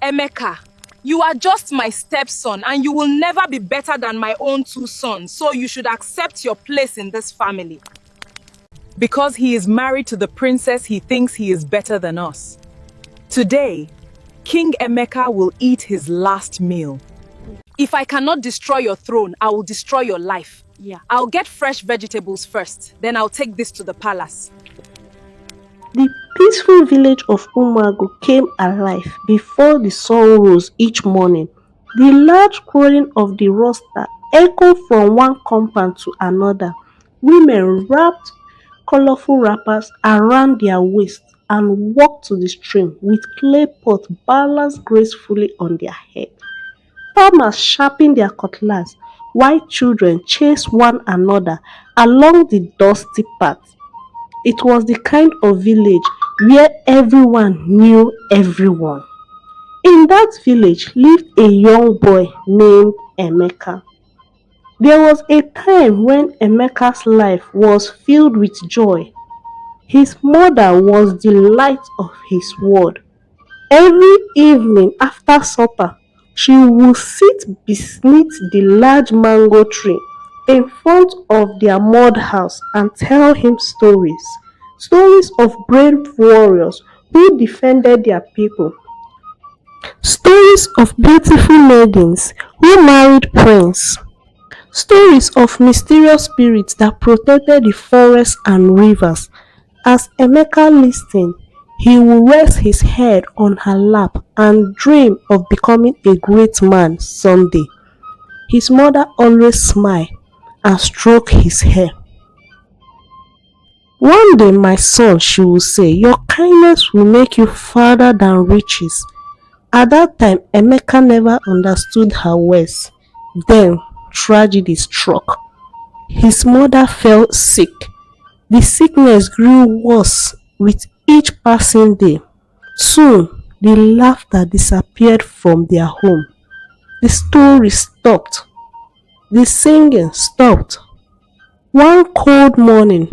Emeka, you are just my stepson and you will never be better than my own two sons, so you should accept your place in this family. Because he is married to the princess, he thinks he is better than us. Today, King Emeka will eat his last meal. If I cannot destroy your throne, I will destroy your life. Yeah. I'll get fresh vegetables first, then I'll take this to the palace. The peaceful village of Umagu came alive before the sun rose each morning. The loud crowing of the rooster echoed from one compound to another. Women wrapped colorful wrappers around their waists and walked to the stream with clay pots balanced gracefully on their head. Farmers sharpened their cutlass while children chased one another along the dusty path. It was the kind of village where everyone knew everyone. In that village lived a young boy named Emeka. There was a time when Emeka's life was filled with joy. His mother was the light of his world. Every evening after supper, she would sit beneath the large mango tree in front of their mud house and tell him stories. Stories of brave warriors who defended their people. Stories of beautiful maidens who married princes. Stories of mysterious spirits that protected the forests and rivers. As Emeka listened, he would rest his head on her lap and dream of becoming a great man someday. His mother always smiled and stroked his hair. One day, my son, she will say, your kindness will make you farther than riches. At that time, Emeka never understood her words. Then, tragedy struck. His mother fell sick. The sickness grew worse with each passing day. Soon, the laughter disappeared from their home. The story stopped. The singing stopped. One cold morning,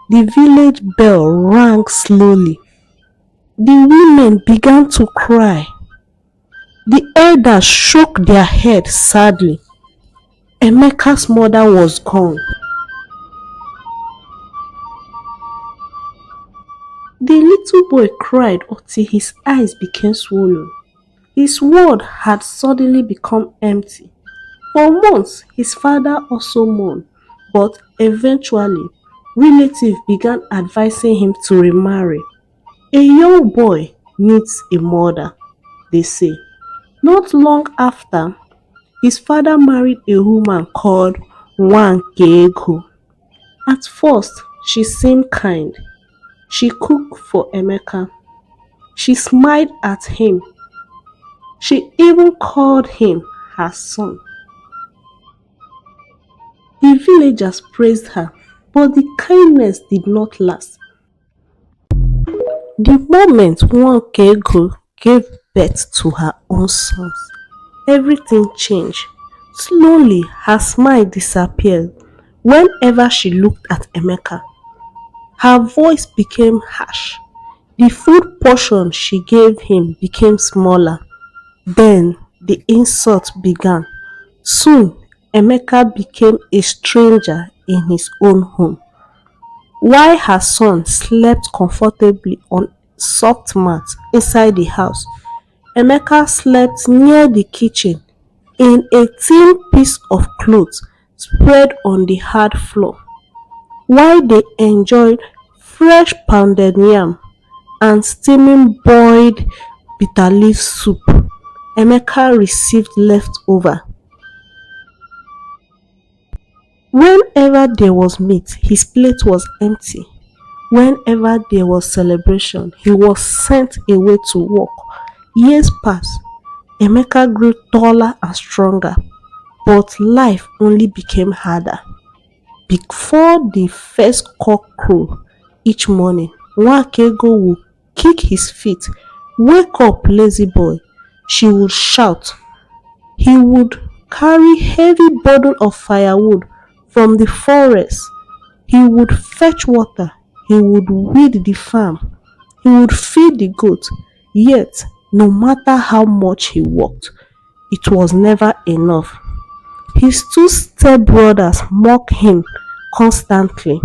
the village bell rang slowly. The women began to cry. The elders shook their heads sadly. Emeka's mother was gone. The little boy cried until his eyes became swollen. His world had suddenly become empty. For months, his father also mourned, but eventually, relatives began advising him to remarry. A young boy needs a mother, they say. Not long after, his father married a woman called Nwankego. At first, she seemed kind. She cooked for Emeka. She smiled at him. She even called him her son. The villagers praised her, but the kindness did not last. The moment Nwankego gave birth to her own sons, everything changed. Slowly, her smile disappeared whenever she looked at Emeka. Her voice became harsh. The food portion she gave him became smaller. Then the insult began. Soon, Emeka became a stranger in his own home. While her son slept comfortably on soft mats inside the house, Emeka slept near the kitchen in a thin piece of cloth spread on the hard floor. While they enjoyed fresh pounded yam and steaming boiled bitterleaf soup, Emeka received leftover. Whenever there was meat, his plate was empty. Whenever there was celebration, he was sent away to work. Years passed. Emeka grew taller and stronger, but life only became harder. Before the first cock crow each morning, Nwakego would kick his feet. Wake up, lazy boy, she would shout. He would carry heavy burden of firewood from the forest. He would fetch water. He would weed the farm. He would feed the goat. Yet No matter how much he worked, it was never enough. His two stepbrothers mocked him constantly.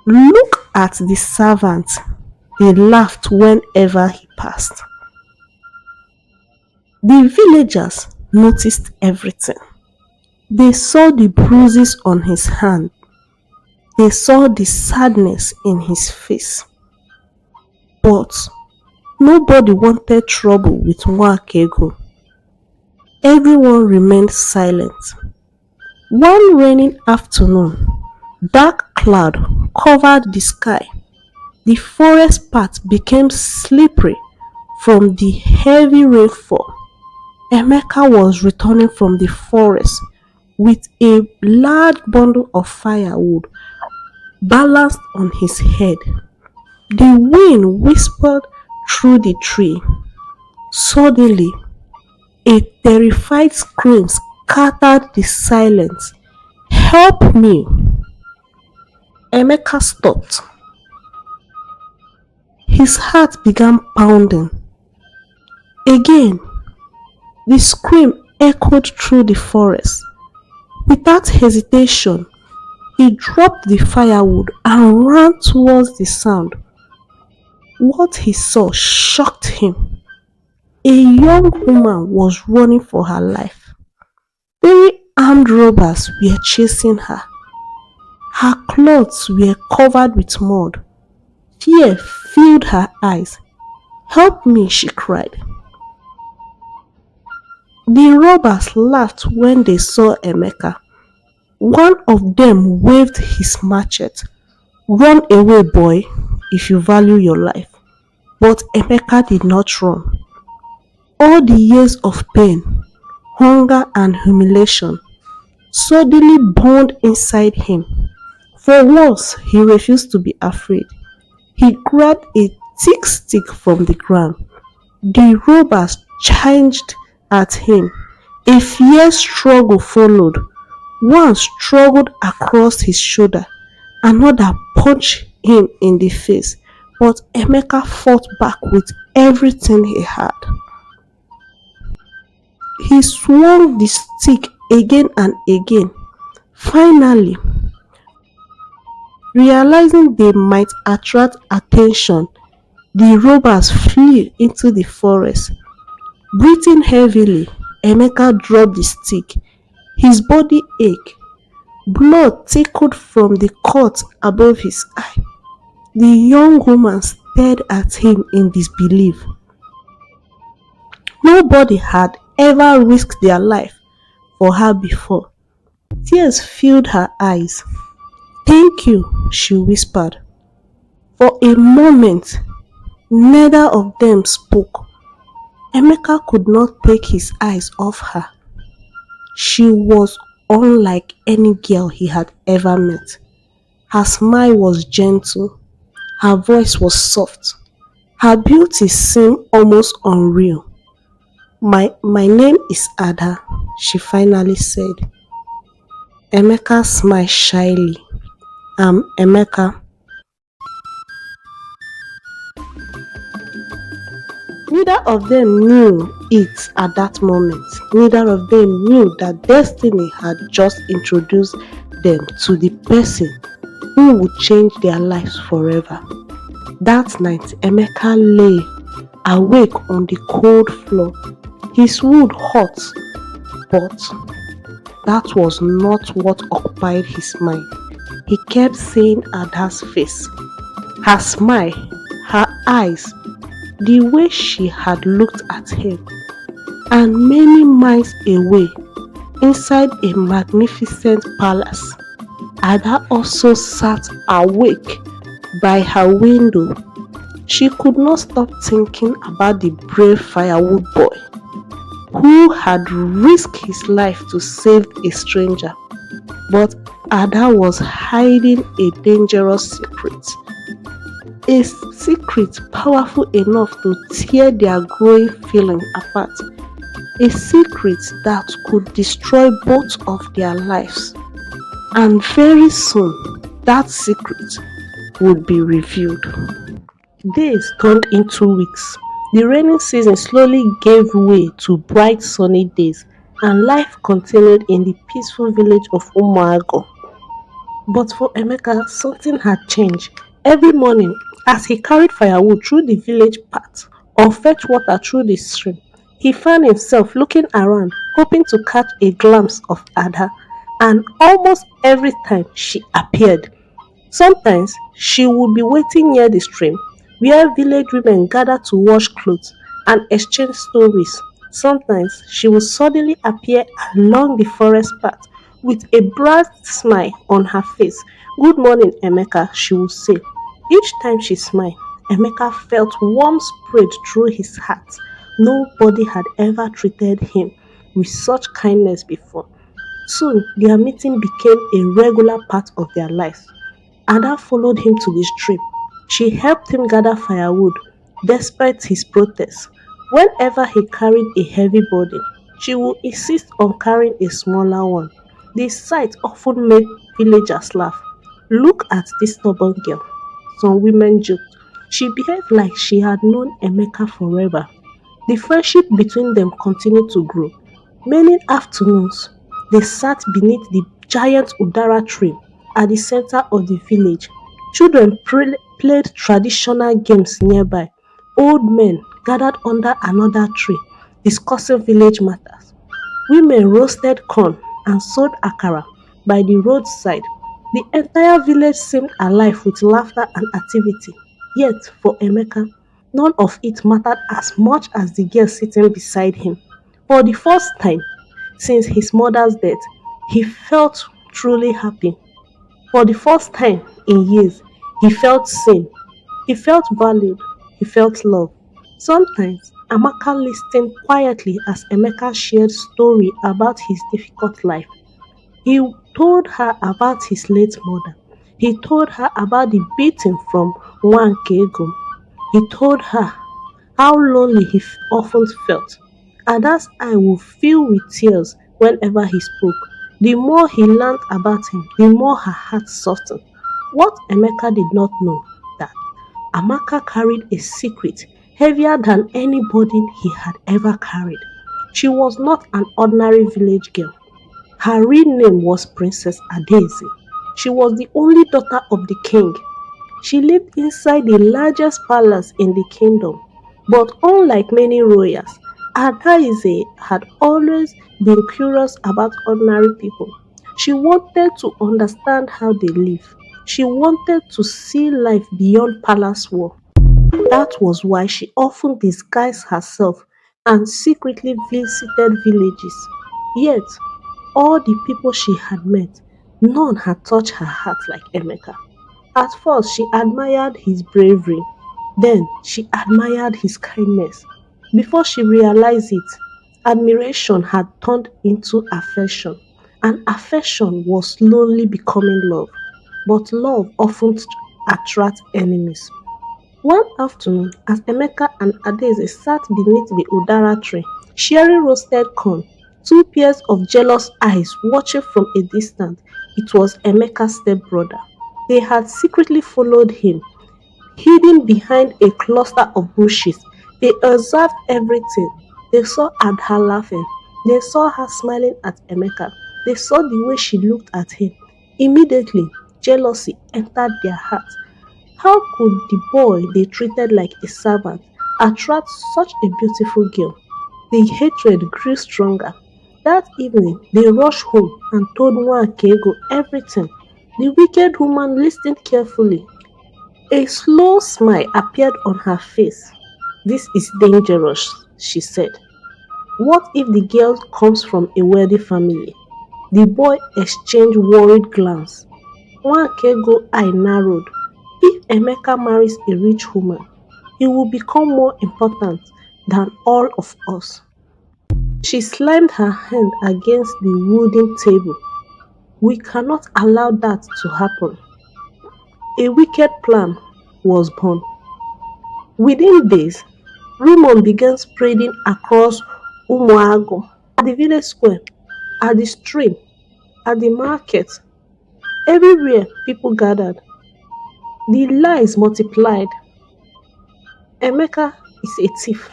Look at the servants. They laughed whenever he passed. The villagers noticed everything. They saw the bruises on his hand. They saw the sadness in his face. But nobody wanted trouble with Nwakego. Everyone remained silent. One rainy afternoon, dark cloud covered the sky. The forest path became slippery from the heavy rainfall. Emeka was returning from the forest with a large bundle of firewood balanced on his head. The wind whispered through the tree. Suddenly, a terrified scream scattered the silence. "Help me!" Emeka stopped. His heart began pounding. Again, the scream echoed through the forest. Without hesitation, he dropped the firewood and ran towards the sound. What he saw shocked him. A young woman was running for her life. 3 armed robbers were chasing her. Her clothes were covered with mud. Fear filled her eyes. "Help me," she cried. The robbers laughed when they saw Emeka. One of them waved his machete. "Run away, boy, if you value your life." But Emeka did not run. All the years of pain, hunger and humiliation suddenly burned inside him. For once, he refused to be afraid. He grabbed a thick stick from the ground. The robbers charged at him. A fierce struggle followed. One struggled across his shoulder, another punched him in the face, but Emeka fought back with everything he had. He swung the stick again and again. Finally, realizing they might attract attention, the robbers flew into the forest. Breathing heavily, Emeka dropped the stick. His body ached. Blood trickled from the cut above his eye. The young woman stared at him in disbelief. Nobody had ever risked their life for her before. Tears filled her eyes. "Thank you," she whispered. For a moment, neither of them spoke. Emeka could not take his eyes off her. She was unlike any girl he had ever met. Her smile was gentle. Her voice was soft. Her beauty seemed almost unreal. My name is Ada," she finally said. Emeka smiled shyly. "I'm Emeka." Neither of them knew it at that moment. Neither of them knew that destiny had just introduced them to the person who would change their lives forever. That night, Emeka lay awake on the cold floor. His wood hot, but that was not what occupied his mind. He kept seeing Ada's face, her smile, her eyes, the way she had looked at him. And many miles away, inside a magnificent palace, Ada also sat awake by her window. She could not stop thinking about the brave firewood boy who had risked his life to save a stranger. But Ada was hiding a dangerous secret. A secret powerful enough to tear their growing feeling apart. A secret that could destroy both of their lives. And very soon, that secret would be revealed. Days turned into weeks. The rainy season slowly gave way to bright sunny days, and life continued in the peaceful village of Umuago. But for Emeka, something had changed. Every morning, as he carried firewood through the village path or fetched water through the stream, he found himself looking around, hoping to catch a glimpse of Ada. And almost every time she appeared, sometimes she would be waiting near the stream, where village women gathered to wash clothes and exchange stories. Sometimes she would suddenly appear along the forest path with a bright smile on her face. "Good morning, Emeka," she would say. Each time she smiled, Emeka felt warmth spread through his heart. Nobody had ever treated him with such kindness before. Soon, their meeting became a regular part of their lives. Ada followed him to the stream. She helped him gather firewood, despite his protests. Whenever he carried a heavy burden, she would insist on carrying a smaller one. The sight often made villagers laugh. "Look at this stubborn girl," some women joked. She behaved like she had known Emeka forever. The friendship between them continued to grow. Many afternoons, they sat beneath the giant udara tree at the center of the village. Children played traditional games nearby. Old men gathered under another tree, discussing village matters. Women roasted corn and sold akara by the roadside. The entire village seemed alive with laughter and activity. Yet, for Emeka, none of it mattered as much as the girl sitting beside him. For the first time since his mother's death, he felt truly happy. For the first time in years, he felt seen, he felt valued, he felt loved. Sometimes Amaka listened quietly as Emeka shared story about his difficult life. He told her about his late mother. He told her about the beating from Wankego. He told her how lonely he often felt. Ada's eye would fill with tears whenever he spoke. The more he learned about him, the more her heart softened. What Emeka did not know that Amaka carried a secret heavier than any burden he had ever carried. She was not an ordinary village girl. Her real name was Princess Adaeze. She was the only daughter of the king. She lived inside the largest palace in the kingdom. But unlike many royals, Adaeze had always been curious about ordinary people. She wanted to understand how they live. She wanted to see life beyond palace wall. That was why she often disguised herself and secretly visited villages. Yet, all the people she had met, none had touched her heart like Emeka. At first, she admired his bravery. Then, she admired his kindness. Before she realized it, admiration had turned into affection, and affection was slowly becoming love. But love often attracts enemies. One afternoon, as Emeka and Adaeze sat beneath the udara tree, sharing roasted corn, two pairs of jealous eyes watching from a distance, it was Emeka's stepbrother. They had secretly followed him, hidden behind a cluster of bushes. They observed everything. They saw Ada laughing. They saw her smiling at Emeka. They saw the way she looked at him. Immediately, jealousy entered their hearts. How could the boy they treated like a servant attract such a beautiful girl? The hatred grew stronger. That evening, they rushed home and told Nwakego everything. The wicked woman listened carefully. A slow smile appeared on her face. "This is dangerous," she said. "What if the girl comes from a wealthy family?" The boy exchanged worried glance. Nwakego eye narrowed. If Emeka marries a rich woman, he will become more important than all of us. She slammed her hand against the wooden table. "We cannot allow that to happen." A wicked plan was born. Within days, rumors began spreading across Umuago, at the village square, at the stream, at the market. Everywhere people gathered. The lies multiplied. Emeka is a thief.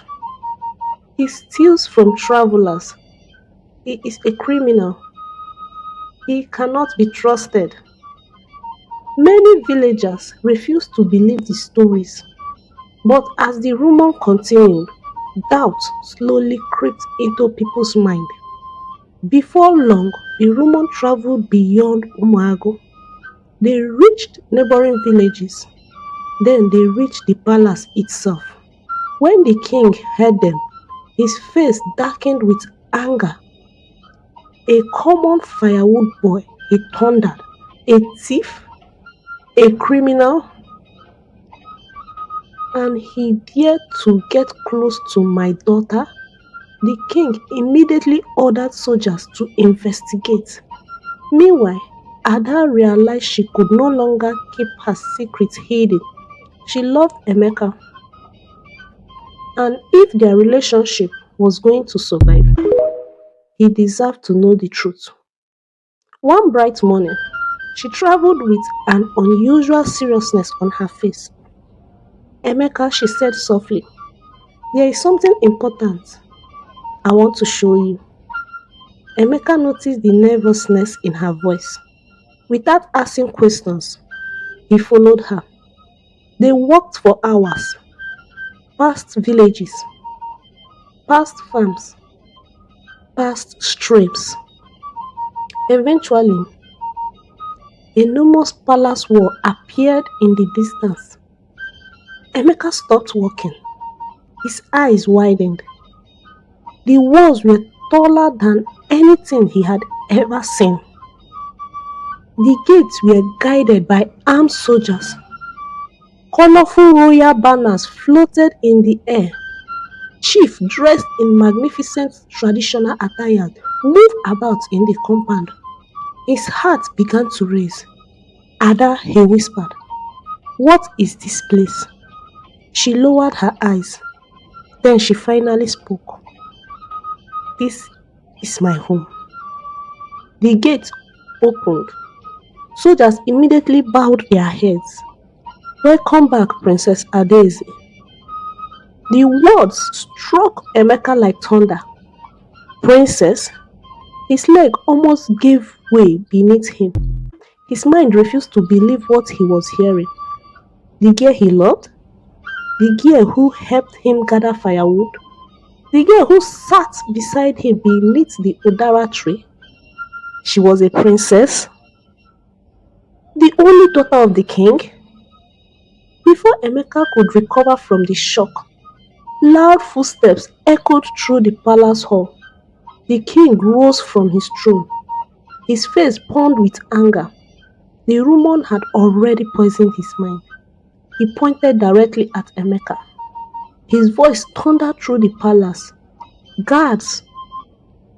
He steals from travelers. He is a criminal. He cannot be trusted. Many villagers refused to believe the stories, but as the rumor continued, doubt slowly crept into people's mind. Before long, the rumor traveled beyond Umuago. They reached neighboring villages. Then they reached the palace itself. When the king heard them, his face darkened with anger. A common firewood boy, he thundered. A thief? A criminal? And he dared to get close to my daughter? The king immediately ordered soldiers to investigate. Meanwhile, Ada realized she could no longer keep her secret hidden. She loved Emeka, and if their relationship was going to survive, he deserved to know the truth. One bright morning, she traveled with an unusual seriousness on her face. Emeka, she said softly, there is something important I want to show you. Emeka noticed the nervousness in her voice. Without asking questions, he followed her. They walked for hours, past villages, past farms, past streams. Eventually, a enormous palace wall appeared in the distance. Emeka stopped walking. His eyes widened. The walls were taller than anything he had ever seen. The gates were guided by armed soldiers. Colorful royal banners floated in the air. Chief, dressed in magnificent traditional attire, moved about in the compound. His heart began to race. Ada, he whispered, what is this place? She lowered her eyes. Then she finally spoke. This is my home. The gate opened. Soldiers immediately bowed their heads. Welcome back, Princess Adaeze. The words struck Emeka like thunder. Princess? His leg almost gave way beneath him. His mind refused to believe what he was hearing. The girl he loved? The girl who helped him gather firewood? The girl who sat beside him beneath the Udara tree? She was a princess? The only daughter of the king? Before Emeka could recover from the shock, loud footsteps echoed through the palace hall. The king rose from his throne, his face burned with anger. The rumor had already poisoned his mind. He pointed directly at Emeka. His voice thundered through the palace. Guards!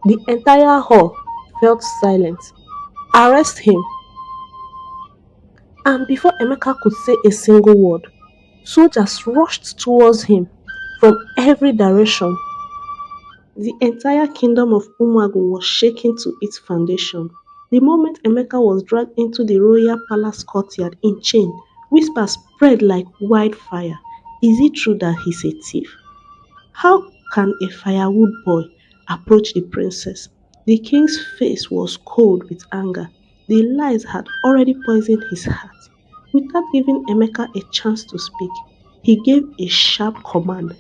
The entire hall felt silent. Arrest him! And before Emeka could say a single word, soldiers rushed towards him from every direction. The entire kingdom of Umagu was shaken to its foundation. The moment Emeka was dragged into the royal palace courtyard in chain, whispers spread like wildfire. Is it true that he's a thief? How can a firewood boy approach the princess? The king's face was cold with anger. The lies had already poisoned his heart. Without giving Emeka a chance to speak, he gave a sharp command.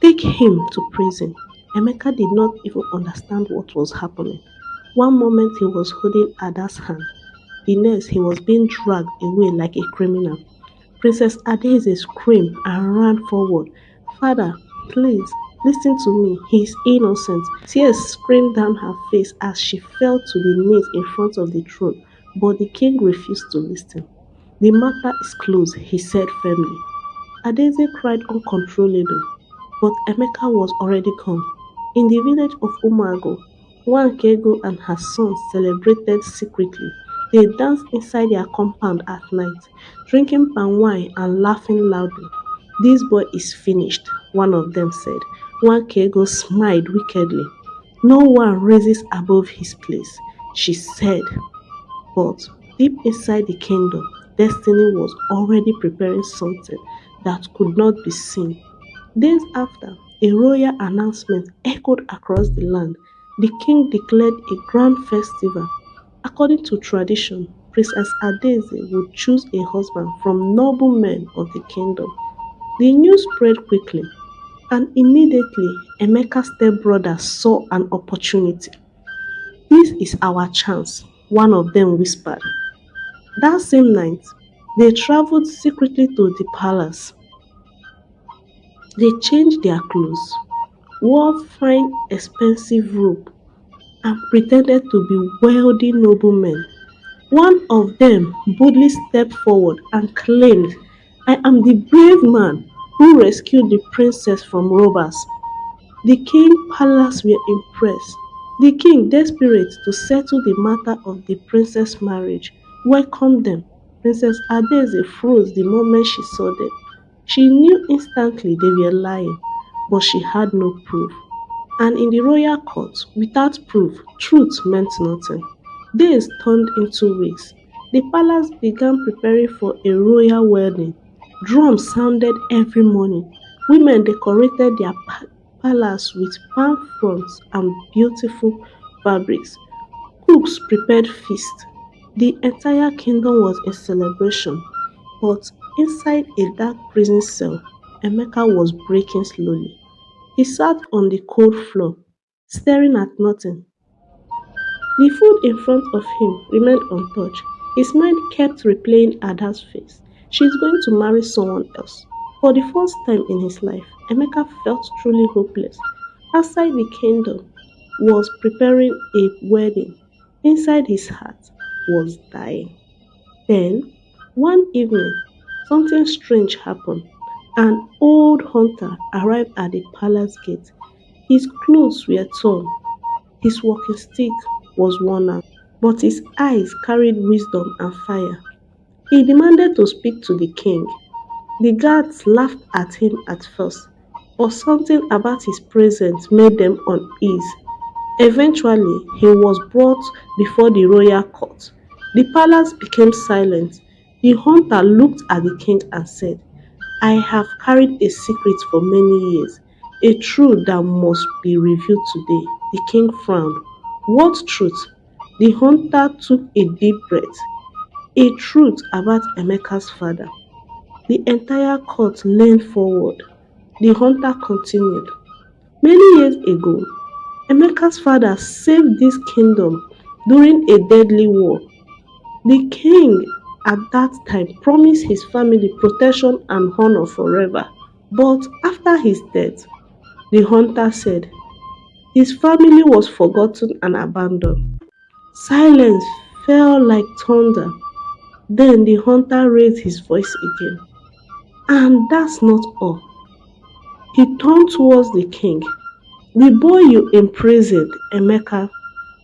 Take him to prison. Emeka did not even understand what was happening. One moment he was holding Ada's hand. The next he was being dragged away like a criminal. Princess Adaeze screamed and ran forward. Father, please, listen to me. He is innocent. Tears streamed down her face as she fell to the knees in front of the throne. But the king refused to listen. The matter is closed, he said firmly. Adaeze cried uncontrollably, but Emeka was already gone. In the village of Umago, Nwankego and her sons celebrated secretly. They danced inside their compound at night, drinking palm wine and laughing loudly. This boy is finished, one of them said. Nwankego smiled wickedly. No one rises above his place, she said. But deep inside the kingdom, destiny was already preparing something that could not be seen. Days after, a royal announcement echoed across the land. The king declared a grand festival. According to tradition, Princess Adeze would choose a husband from noble men of the kingdom. The news spread quickly, and immediately Emeka's stepbrother saw an opportunity. This is our chance, one of them whispered. That same night, they traveled secretly to the palace. They changed their clothes, wore fine, expensive robe, and pretended to be wealthy noblemen. One of them boldly stepped forward and claimed, I am the brave man who rescued the princess from robbers. The king palace were impressed. The king, desperate to settle the matter of the princess' marriage, welcomed them. Princess Adeze froze the moment she saw them. She knew instantly they were lying, but she had no proof. And in the royal court, without proof, truth meant nothing. Days turned into weeks. The palace began preparing for a royal wedding. Drums sounded every morning. Women decorated their palace with palm fronds and beautiful fabrics. Cooks prepared feasts. The entire kingdom was in celebration. But inside a dark prison cell, Emeka was breaking slowly. He sat on the cold floor, staring at nothing. The food in front of him remained untouched. His mind kept replaying Ada's face. She's going to marry someone else. For the first time in his life, Emeka felt truly hopeless. Outside the kingdom was preparing a wedding. Inside his heart was dying. Then, one evening, something strange happened. An old hunter arrived at the palace gate. His clothes were torn, his walking stick was worn out, but his eyes carried wisdom and fire. He demanded to speak to the king. The guards laughed at him at first, but something about his presence made them uneasy. Eventually, he was brought before the royal court. The palace became silent. The hunter looked at the king and said, I have carried a secret for many years, a truth that must be revealed today. The king frowned. What truth? The hunter took a deep breath. A truth about Emeka's father. The entire court leaned forward. The hunter continued. Many years ago, Emeka's father saved this kingdom during a deadly war. The king at that time promised his family protection and honor forever. But after his death, the hunter said, his family was forgotten and abandoned. Silence fell like thunder. Then the hunter raised his voice again. And that's not all. He turned towards the king. The boy you imprisoned, Emeka,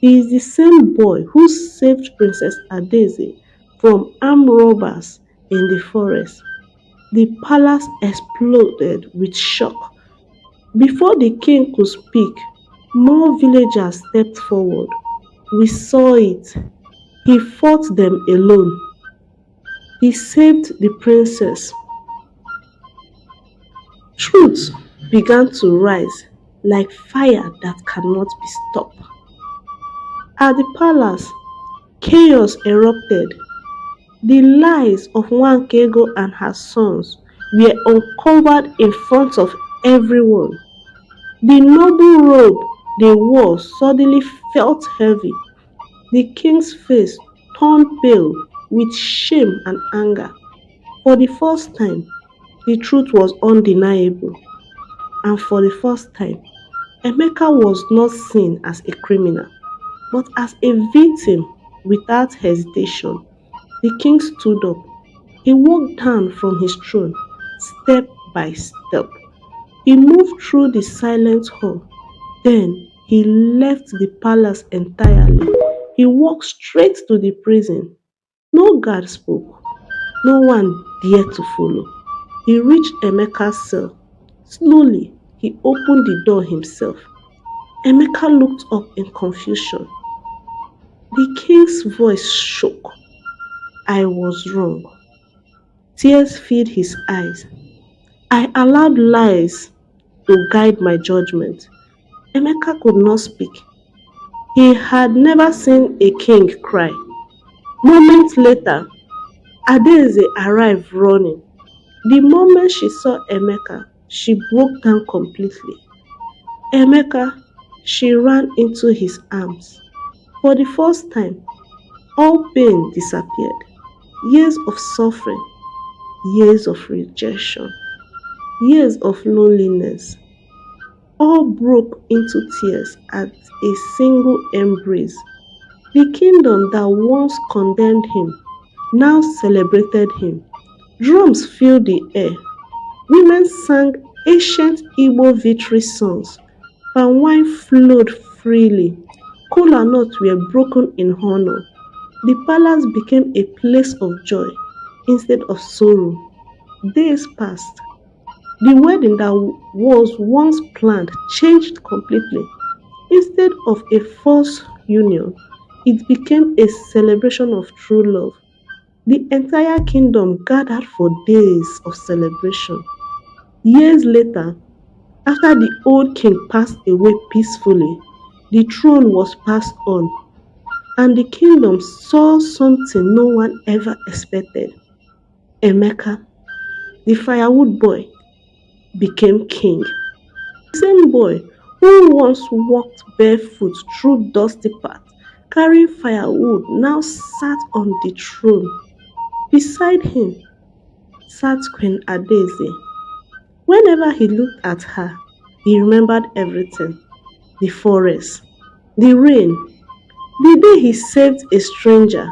is the same boy who saved Princess Adeze from armed robbers in the forest. The palace exploded with shock. Before the king could speak, more villagers stepped forward. We saw it. He fought them alone. He saved the princess. Truth began to rise like fire that cannot be stopped. At the palace, chaos erupted. The lies of Nwankego and her sons were uncovered in front of everyone. The noble robe they wore suddenly felt heavy. The king's face turned pale with shame and anger. For the first time, the truth was undeniable. And for the first time, Emeka was not seen as a criminal, but as a victim without hesitation. The king stood up. He walked down from his throne, step by step. He moved through the silent hall. Then he left the palace entirely. He walked straight to the prison. No guard spoke. No one dared to follow. He reached Emeka's cell. Slowly, he opened the door himself. Emeka looked up in confusion. The king's voice shook. I was wrong. Tears filled his eyes. I allowed lies. to guide my judgment. Emeka could not speak. He had never seen a king cry. Moments later, Adaeze arrived running. The moment she saw Emeka, she broke down completely. Emeka, she ran into his arms. For the first time, all pain disappeared. Years of suffering, years of rejection, years of loneliness, all broke into tears at a single embrace. The kingdom that once condemned him now celebrated him. Drums filled the air. Women sang ancient Igbo victory songs. Palm wine flowed freely. Kola nuts were broken in honor. The palace became a place of joy instead of sorrow. Days passed. The wedding that was once planned changed completely. Instead of a false union, it became a celebration of true love. The entire kingdom gathered for days of celebration. Years later, after the old king passed away peacefully, the throne was passed on, and the kingdom saw something no one ever expected. Emeka, the firewood boy, became king. The same boy who once walked barefoot through dusty paths carrying firewood now sat on the throne. Beside him sat Queen Adaeze. Whenever he looked at her, he remembered everything: the forest, the rain, the day he saved a stranger.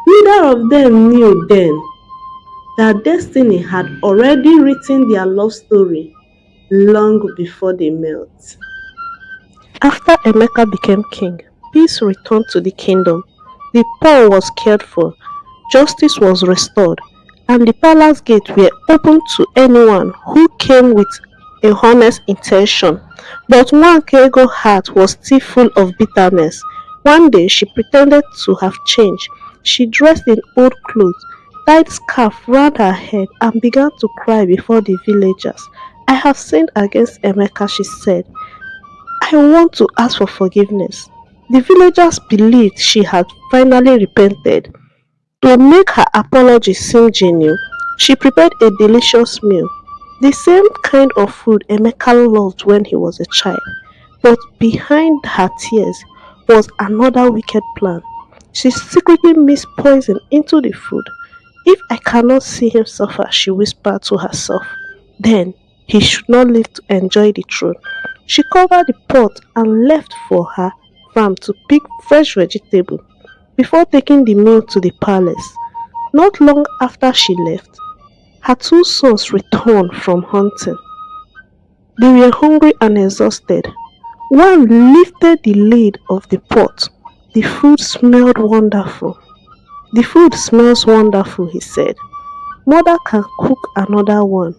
Neither of them knew then that destiny had already written their love story long before they met. After Emeka became king, peace returned to the kingdom. The poor was cared for, justice was restored, and the palace gates were open to anyone who came with a honest intention. But Nwankego's heart was still full of bitterness. One day she pretended to have changed. She dressed in old clothes, tied scarf round her head, and began to cry before the villagers. I have sinned against Emeka, she said. I want to ask for forgiveness. The villagers believed she had finally repented. To make her apology seem genuine, she prepared a delicious meal, the same kind of food Emeka loved when he was a child. But behind her tears was another wicked plan. She secretly mixed poison into the food. If I cannot see him suffer, she whispered to herself, then he should not live to enjoy the throne. She covered the pot and left for her farm to pick fresh vegetable before taking the meal to the palace. Not long after she left, her two sons returned from hunting. They were hungry and exhausted. One lifted the lid of the pot. The food smelled wonderful. The food smells wonderful, he said. Mother can cook another one,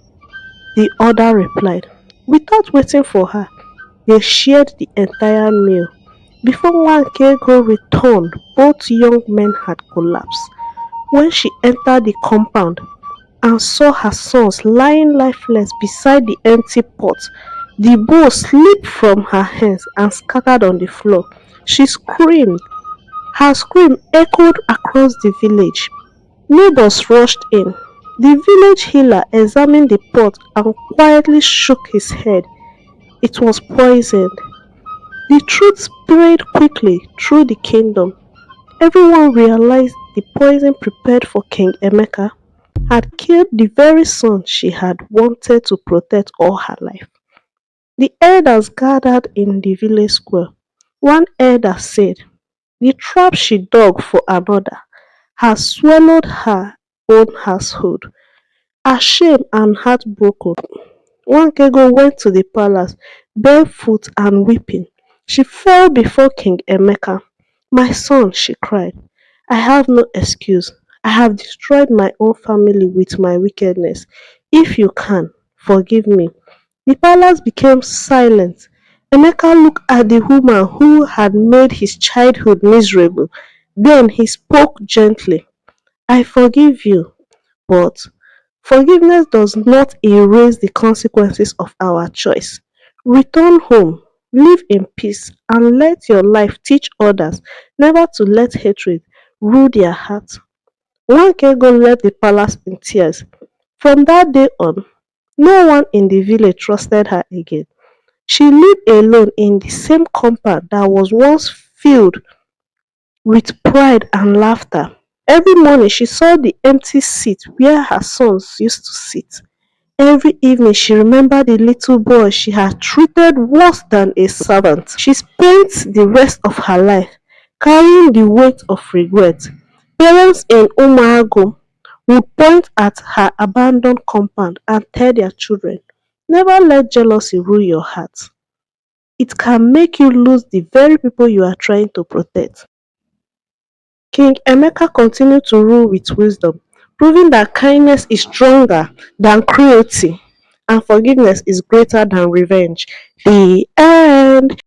the other replied. Without waiting for her, they shared the entire meal. Before one Kego returned, both young men had collapsed. When she entered the compound and saw her sons lying lifeless beside the empty pot, the bowl slipped from her hands and scattered on the floor. She screamed. Her scream echoed across the village. Neighbors rushed in. The village healer examined the pot and quietly shook his head. It was poisoned. The truth spread quickly through the kingdom. Everyone realized the poison prepared for King Emeka had killed the very son she had wanted to protect all her life. The elders gathered in the village square. One elder said, the trap she dug for another has swallowed her own household. Ashamed and heartbroken, Nwankego went to the palace, barefoot and weeping. She fell before King Emeka. My son, she cried, I have no excuse. I have destroyed my own family with my wickedness. If you can, forgive me. The palace became silent. Emeka looked at the woman who had made his childhood miserable. Then he spoke gently. I forgive you, but Forgiveness does not erase the consequences of our choice. Return home, live in peace, and let your life teach others never to let hatred rule their hearts. Wankego left the palace in tears. From that day on, no one in the village trusted her again. She lived alone in the same compound that was once filled with pride and laughter. Every morning she saw the empty seat where her sons used to sit. Every evening she remembered the little boy she had treated worse than a servant. She spent the rest of her life carrying the weight of regret. Parents in Umago would point at her abandoned compound and tell their children, never let jealousy rule your heart. It can make you lose the very people you are trying to protect. King Emeka continued to rule with wisdom, proving that kindness is stronger than cruelty and forgiveness is greater than revenge. The end.